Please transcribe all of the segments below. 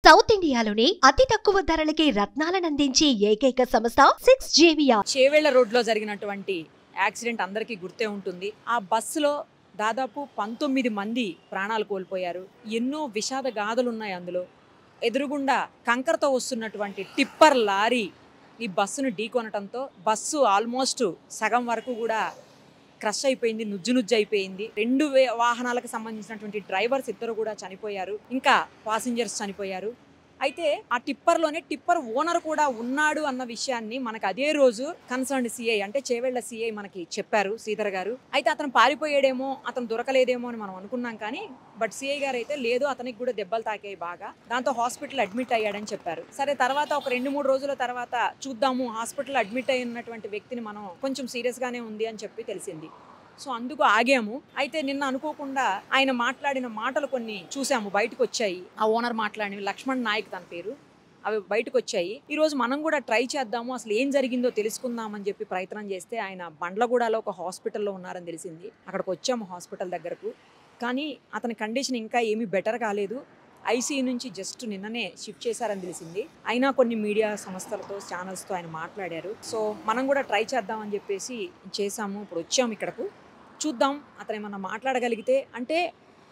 South ఇండియాలోనే అతి తక్కువ ధరలకి రత్నాలనందించే ఏకైక సంస్థ 6JVR. చేవేళ్ల రోడ్లో జరిగినటువంటి యాక్సిడెంట్ అందరికీ గుర్తే ఉంటుంది. ఆ బస్సులో దాదాపు 19 మంది ప్రాణాలు కోల్పోయారు. ఎన్నో విషాద గాథలు ఉన్నాయి అందులో. ఎదురుగుండా కంకరతో వస్తున్నటువంటి టిప్పర్ లారీ ఈ బస్సును ఢీకొనటంతో బస్సు ఆల్మోస్ట్ సగం వరకు కూడా క్రష్ అయిపోయింది, నుజ్జు అయిపోయింది. 2 వాహనాలకు సంబంధించినటువంటి డ్రైవర్స్ ఇద్దరు కూడా చనిపోయారు, ఇంకా పాసింజర్స్ చనిపోయారు. అయితే ఆ టిప్పర్లోనే టిప్పర్ ఓనర్ కూడా ఉన్నాడు అన్న విషయాన్ని మనకు అదే రోజు కన్సర్న్ సిఐ అంటే చేవేళ్ల సిఐ మనకి చెప్పారు, శ్రీధర్ గారు. అయితే అతను పారిపోయాడేమో, అతను దొరకలేదేమో అని మనం అనుకున్నాం. కానీ బట్ సిఐ గారు అయితే లేదు, అతనికి కూడా దెబ్బలు తాకాయి బాగా, దాంతో హాస్పిటల్ అడ్మిట్ అయ్యాడని చెప్పారు. సరే, తర్వాత ఒక 2-3 రోజుల తర్వాత చూద్దాము, హాస్పిటల్ అడ్మిట్ అయినటువంటి వ్యక్తిని మనం కొంచెం సీరియస్ గానే ఉంది అని చెప్పి తెలిసింది. సో అందుకు ఆగాము. అయితే నిన్న అనుకోకుండా ఆయన మాట్లాడిన మాటలు కొన్ని చూసాము, బయటకు వచ్చాయి. ఆ ఓనర్ మాట్లాడినవి, లక్ష్మణ్ నాయక్ తన పేరు, అవి బయటకు వచ్చాయి. ఈరోజు మనం కూడా ట్రై చేద్దాము, అసలు ఏం జరిగిందో తెలుసుకుందామని చెప్పి ప్రయత్నం చేస్తే ఆయన బండ్లగూడలో ఒక హాస్పిటల్లో ఉన్నారని తెలిసింది. అక్కడికి వచ్చాము హాస్పిటల్ దగ్గరకు. కానీ అతని కండిషన్ ఇంకా ఏమీ బెటర్ కాలేదు. ఐసీయూ నుంచి జస్ట్ నిన్ననే షిఫ్ట్ చేశారని తెలిసింది. అయినా కొన్ని మీడియా సంస్థలతో, ఛానల్స్తో ఆయన మాట్లాడారు. సో మనం కూడా ట్రై చేద్దామని చెప్పేసి చేసాము. ఇప్పుడు వచ్చాము ఇక్కడకు, చూద్దాం అతను ఏమన్నా మాట్లాడగలిగితే. అంటే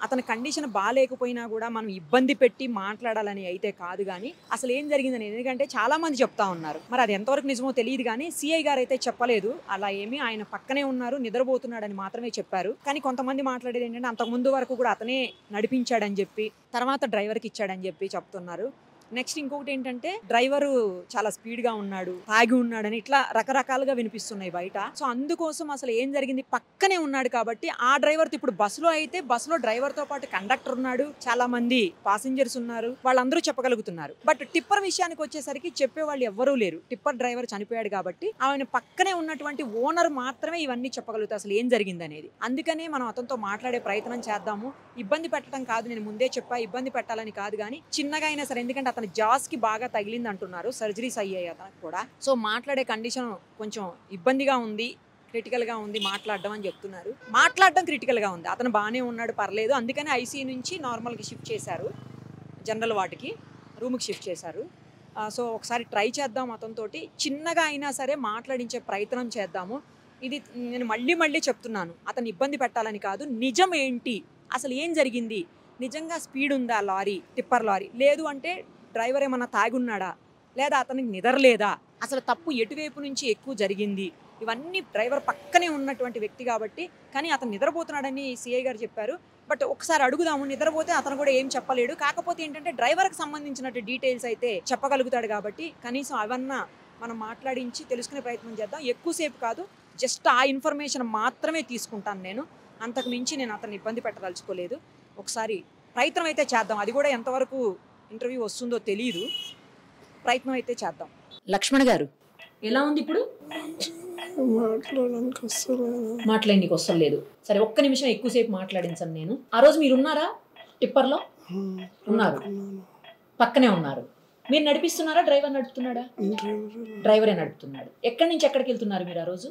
అతని కండిషన్ బాగాలేకపోయినా కూడా మనం ఇబ్బంది పెట్టి మాట్లాడాలని అయితే కాదు, కానీ అసలు ఏం జరిగిందని. ఎందుకంటే చాలా మంది చెప్తా ఉన్నారు, మరి అది ఎంతవరకు నిజమో తెలియదు. కానీ సిఐ గారు అయితే చెప్పలేదు అలా ఏమి, ఆయన పక్కనే ఉన్నారు, నిద్రపోతున్నాడని మాత్రమే చెప్పారు. కానీ కొంతమంది మాట్లాడేది ఏంటంటే అంతకుముందు వరకు కూడా అతనే నడిపించాడని చెప్పి, తర్వాత డ్రైవర్కి ఇచ్చాడని చెప్పి చెప్తున్నారు. నెక్స్ట్ ఇంకొకటి ఏంటంటే డ్రైవరు చాలా స్పీడ్గా ఉన్నాడు, తాగి ఉన్నాడని ఇట్లా రకరకాలుగా వినిపిస్తున్నాయి బయట. సో అందుకోసం అసలు ఏం జరిగింది, పక్కనే ఉన్నాడు కాబట్టి ఆ డ్రైవర్ ఇప్పుడు బస్సులో అయితే బస్సులో డ్రైవర్తో పాటు కండక్టర్ ఉన్నాడు, చాలా మంది పాసింజర్స్ ఉన్నారు, వాళ్ళందరూ చెప్పగలుగుతున్నారు. బట్ టిప్పర్ విషయానికి వచ్చేసరికి చెప్పేవాళ్ళు ఎవ్వరూ లేరు. టిప్పర్ డ్రైవర్ చనిపోయాడు కాబట్టి ఆయన పక్కనే ఉన్నటువంటి ఓనర్ మాత్రమే ఇవన్నీ చెప్పగలుగుతారు అసలు ఏం జరిగింది అనేది. అందుకనే మనం అతనితో మాట్లాడే ప్రయత్నం చేద్దాము. ఇబ్బంది పెట్టడం కాదు, నేను ముందే చెప్పా, ఇబ్బంది పెట్టాలని కాదు, కానీ చిన్నగా అయినా సరే, ఎందుకంటే అతని జాస్కి బాగా తగిలింది అంటున్నారు, సర్జరీస్ అయ్యాయి అతనికి కూడా. సో మాట్లాడే కండిషన్ కొంచెం ఇబ్బందిగా ఉంది, క్రిటికల్గా ఉంది మాట్లాడడం అని చెప్తున్నారు. మాట్లాడడం క్రిటికల్గా ఉంది, అతను బాగానే ఉన్నాడు, పర్లేదు. అందుకని ఐసీయూ నుంచి నార్మల్కి షిఫ్ట్ చేశారు, జనరల్ వార్డుకి రూమ్కి షిఫ్ట్ చేశారు. సో ఒకసారి ట్రై చేద్దాం, అతనితోటి చిన్నగా అయినా సరే మాట్లాడించే ప్రయత్నం చేద్దాము. ఇది నేను మళ్ళీ చెప్తున్నాను, అతను ఇబ్బంది పెట్టాలని కాదు. నిజం ఏంటి, అసలు ఏం జరిగింది, నిజంగా స్పీడ్ ఉందా లారీ, టిప్పర్ లారీ, లేదు అంటే డ్రైవర్ ఏమన్నా తాగున్నాడా, లేదా అతనికి నిద్ర లేదా, అసలు తప్పు ఎటువైపు నుంచి ఎక్కువ జరిగింది, ఇవన్నీ డ్రైవర్ పక్కనే ఉన్నటువంటి వ్యక్తి కాబట్టి. కానీ అతను నిద్రపోతున్నాడని సిఐ గారు చెప్పారు. బట్ ఒకసారి అడుగుదాము, నిద్రపోతే అతను కూడా ఏం చెప్పలేడు. కాకపోతే ఏంటంటే డ్రైవర్కి సంబంధించినట్టు డీటెయిల్స్ అయితే చెప్పగలుగుతాడు కాబట్టి కనీసం అవన్నా మనం మాట్లాడించి తెలుసుకునే ప్రయత్నం చేద్దాం. ఎక్కువసేపు కాదు, జస్ట్ ఆ ఇన్ఫర్మేషన్ మాత్రమే తీసుకుంటాను నేను, అంతకు మించి నేను అతన్ని ఇబ్బంది పెట్టదలుచుకోలేదు. ఒకసారి ప్రయత్నం అయితే చేద్దాం, అది కూడా ఎంతవరకు ఇంటర్వ్యూ వస్తుందో తెలియదు, ప్రయత్నం అయితే చేద్దాం. లక్ష్మణ్ గారు ఎలా ఉంది ఇప్పుడు? మాట్లాడడానికి వస్తలేదు. సరే, ఒక్క నిమిషం ఎక్కువసేపు మాట్లాడించాను నేను. ఆ రోజు మీరు ఉన్నారా టిప్పర్లో? ఉన్నారు, పక్కనే ఉన్నారు. మీరు నడిపిస్తున్నారా, డ్రైవర్ నడుపుతున్నాడా? డ్రైవరే నడుపుతున్నాడు. ఎక్కడి నుంచి ఎక్కడికి వెళ్తున్నారు మీరు ఆ రోజు?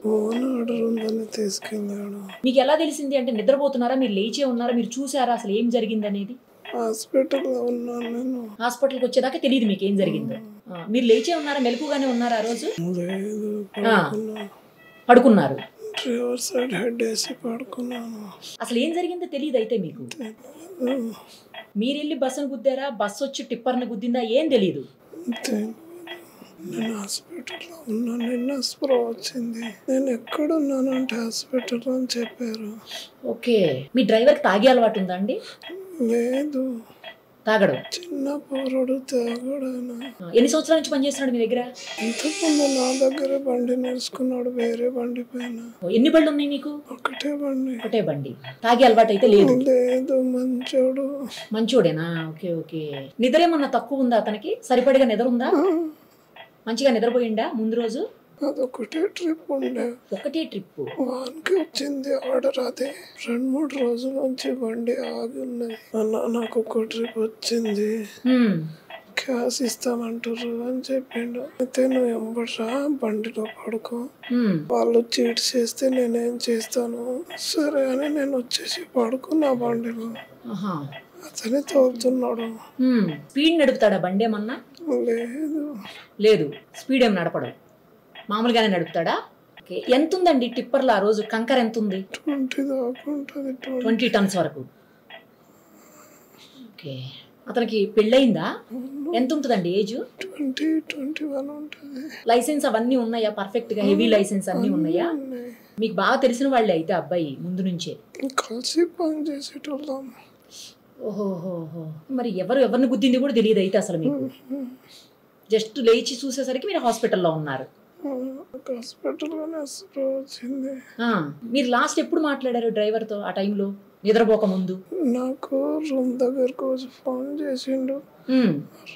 మీకు ఎలా తెలిసింది? అంటే నిద్రపోతున్నారా, మీరు లేచే ఉన్నారా, మీరు చూసారా అసలు ఏం జరిగింది అనేది? హాస్పిటల్లో ఉన్నాను నేను. హాస్పిటల్కి వచ్చేదాకా తెలియదు మీకు ఏం జరిగిందో. మీరు లేచే ఉన్నారా, మెలకుగానే ఉన్నారా ఆ రోజు? పడుకున్నారు, డ్రైవర్ సైడ్ హెడ్ వేసి పడుకున్నాను. అసలు ఏం జరిగిందో తెలియదు అయితే మీకు? మీరు వెళ్ళి బస్సును గుద్దారా, బస్సు వచ్చి టిప్పర్ని గుద్దిందా, ఏం తెలియదు? నేను హాస్పిటల్లో ఉన్నాను, నిన్న స్ప్రో వచ్చింది. నేను ఎక్కడున్నానంటే హాస్పిటల్లో అని చెప్పారు. ఓకే, మీ డ్రైవర్కి తాగే అలవాటు ఉందా అండి? లేదు, తాగడు. చిన్న పోరడు తాగడనా. ఎన్ని సంవత్సరాల నుంచి పనిచేస్తున్నాడు మీ దగ్గర? ఇంతకుముందు నా దగ్గరే బండి నేర్చుకున్నాడు, వేరే బండి పైన. ఎన్ని బళ్ళు ఉన్నాయి మీకు? ఒకటే బండి. ఒకటే బండి. తాగే అలవాటు అయితే లేదు? లేదు, మంచోడు. మంచోడేనా? Okay okay. నిద్ర ఏమన్నా తక్కువ ఉందా అతనికి? సరిపడిగా నిద్ర ఉందా? మంచిగా నిద్రపోయిండా ముందు రోజు? అదొకటే ట్రిప్ ఉండే. ఒకటే ట్రిప్ వానికి వచ్చింది ఆర్డర్. అదే 2-3 రోజుల నుంచి బండి ఆగి ఉన్నది. అన్న నాకు ఒక ట్రిప్ వచ్చింది, క్యాష్ ఇస్తామంటారు అని చెప్పిండు. అయితే నువ్వు ఎంబడ్రా బండిలో పడుకో, వాళ్ళు చీట్ చేస్తే నేనేం చేస్తాను, సరే అని నేను వచ్చేసి పడుకున్నా బండిలో. అతనే తోలుతున్నాడు. స్పీడ్ నడుపుతాడా బండి ఏమన్నా? లేదు లేదు, స్పీడ్ ఏం నడపడు, మామూలుగానే నడుపుతాడా? ఓకే, ఎంత ఉందండి టిప్పర్లో ఆ రోజు కంకర ఎంత ఉంది? 20 దాకా ఉంటుంది. 20 టన్స్ వరకు. ఓకే, అతనికి పెళ్ళయిందా? ఎంత ఉంటుందండి ఏజ్? 20-21 ఉంటుంది. లైసెన్స్ అవన్నీ ఉన్నాయా? పర్ఫెక్ట్ గా హెవీ లైసెన్స్ అన్ని ఉన్నాయా? మీకు బాగా తెలిసిన వాళ్ళే అయితే అబ్బాయి ముందు నుంచే కలిసి పని చేసేటోళ్ళం. ఓహోహోహో, మరి ఎవరిని గుద్దింది కూడా తెలియదు అయితే అసలు మీకు? జస్ట్ లేచి చూసేసరికి మీరు హాస్పిటల్లో ఉన్నారు. హాస్పిటల్లోనే వచ్చింది. మీరు లాస్ట్ ఎప్పుడు మాట్లాడారు డ్రైవర్తో ఆ టైంలో, నిద్రపోక ముందు? నాకు రూమ్ దగ్గరకు వచ్చి ఫోన్ చేసిండు.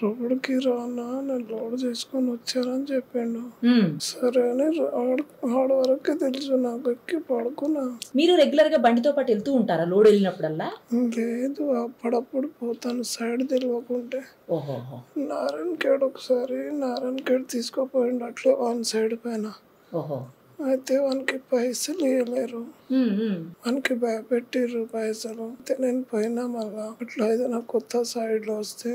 రోడ్డుకి రానా, నేను లోడ్ చేసుకొని వచ్చారని చెప్పిండు. సరే అని ఆడ వరకే తెలుసు, నాకు ఎక్కి పడుకున్నా. మీరు రెగ్యులర్ గా బండితో పాటు వెళ్తూ ఉంటారా లోడ్ వెళ్ళినప్పుడల్లా? లేదు, అప్పుడప్పుడు పోతాను సైడ్ తెలియకుంటే. ఓహోహో, నారాయణఖేడ్ ఒకసారి నారాయణఖేడ్ తీసుకోపోయిండు అట్లా వన్ సైడ్ పైన. ఓహో, అయితే వానికి పైసలు ఇవ్వలేరు, వానికి భయపెట్టిర్రు పైసలు. అయితే నేను పోయినా మళ్ళా అట్లా ఏదైనా కొత్త సైడ్ లో వస్తే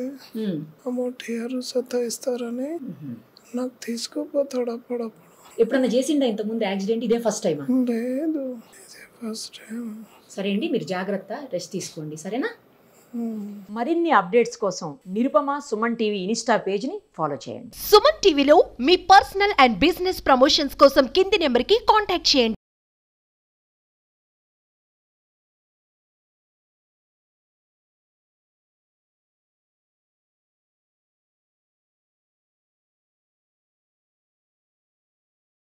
అమౌంట్ ఇయ్యరు, సతాయిస్తారని నాకు తీసుకుపోతాడు అప్పుడప్పుడు. ఎప్పుడన్నా చేసిండా ఇంత ముందు యాక్సిడెంట్? ఇదే ఫస్ట్ టైమా? లేదు, ఇదే ఫస్ట్ టైం. సరే అండి, మీరు జాగ్రత్త, రెస్ట్ తీసుకోండి, సరేనా? మరిన్ని అప్డేట్స్ కోసం Nirupama Suman TV Insta page ని ఫాలో చేయండి. సుమన్ టీవీలో మీ పర్సనల్ అండ్ బిజినెస్ ప్రమోషన్స్ కోసం కింది నెంబర్ కి కాంటాక్ట్ చేయండి.